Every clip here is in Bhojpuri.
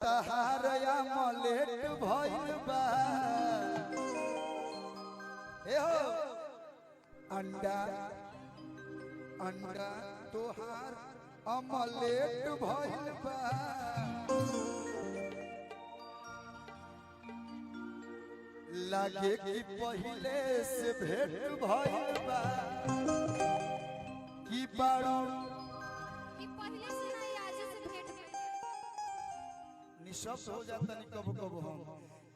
तहार अमलेट भइल बा ए हो अंडा अंडा तोहार अमलेट भइल बा लागे कि पहिले से भेंट भइल बा कि बारू कि पहले से नहीं आज से भेंट भइल निशब्द हो जाता नहीं कब कब हम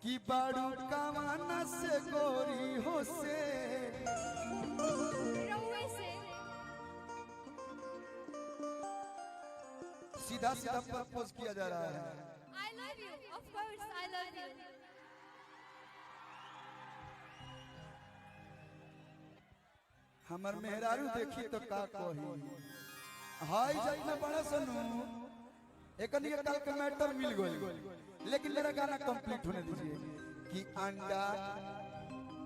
कि बारू कमाना से गोरी हो से रउए से सीधा सीधा प्रपोज किया जा रहा है I love you of course I love you हमर मेहरारू देखी तो का कही हाय जाई ना बड़ा सनू एकनी के कल के मैटर मिल गई लेकिन मेरा गाना कंप्लीट होने दीजिए कि अंडा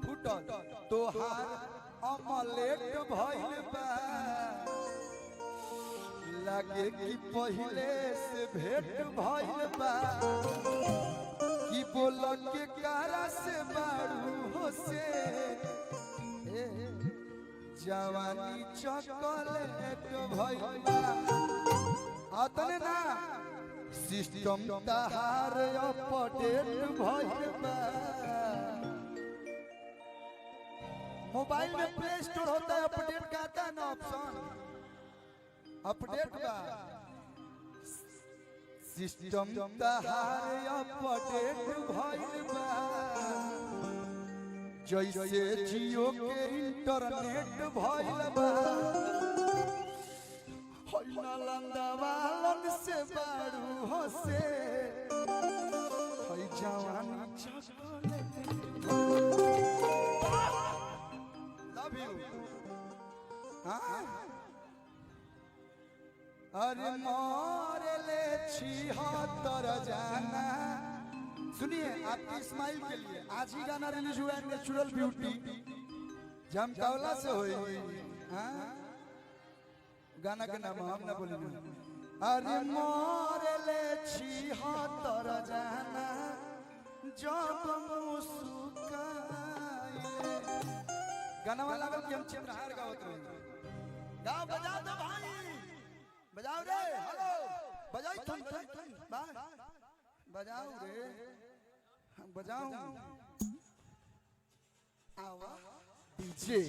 फुटल तोहार अमलेट भइल बा लागे कि पहिले से भेंट भइल बा कि बोल के कारा से बारू हो से जवानी चॉकलेट भइल बा अतने ना सिस्टम तहार अपडेट भइल बा मोबाइल में प्ले स्टोर होता है अपडेट का आता है ना ऑप्शन अपडेट बा सिस्टम तहार अपडेट भइल बा जैसे जियो के इंटरनेट भइल बा होइना लंदावालन से बारू हो से होई जवानी चॉकलेट लव यू हां अरे मोरे ले छी हतर जाना सुनिए आपकी स्माइल के लिए आज ही गाना रिलीज हुआ है नेचुरल ब्यूटी जमकावला से हुई हाँ गाना के नाम हम ना बोलेंगे अरे मोरे ले छी हतर जाना जब मुस्काइले गाना वाला कि हम चित्रहार गावत रहे गाओ बजाओ तो भाई बजाओ रे हेलो बजाओ थन बजाओ रे बजाओ आवा डीजे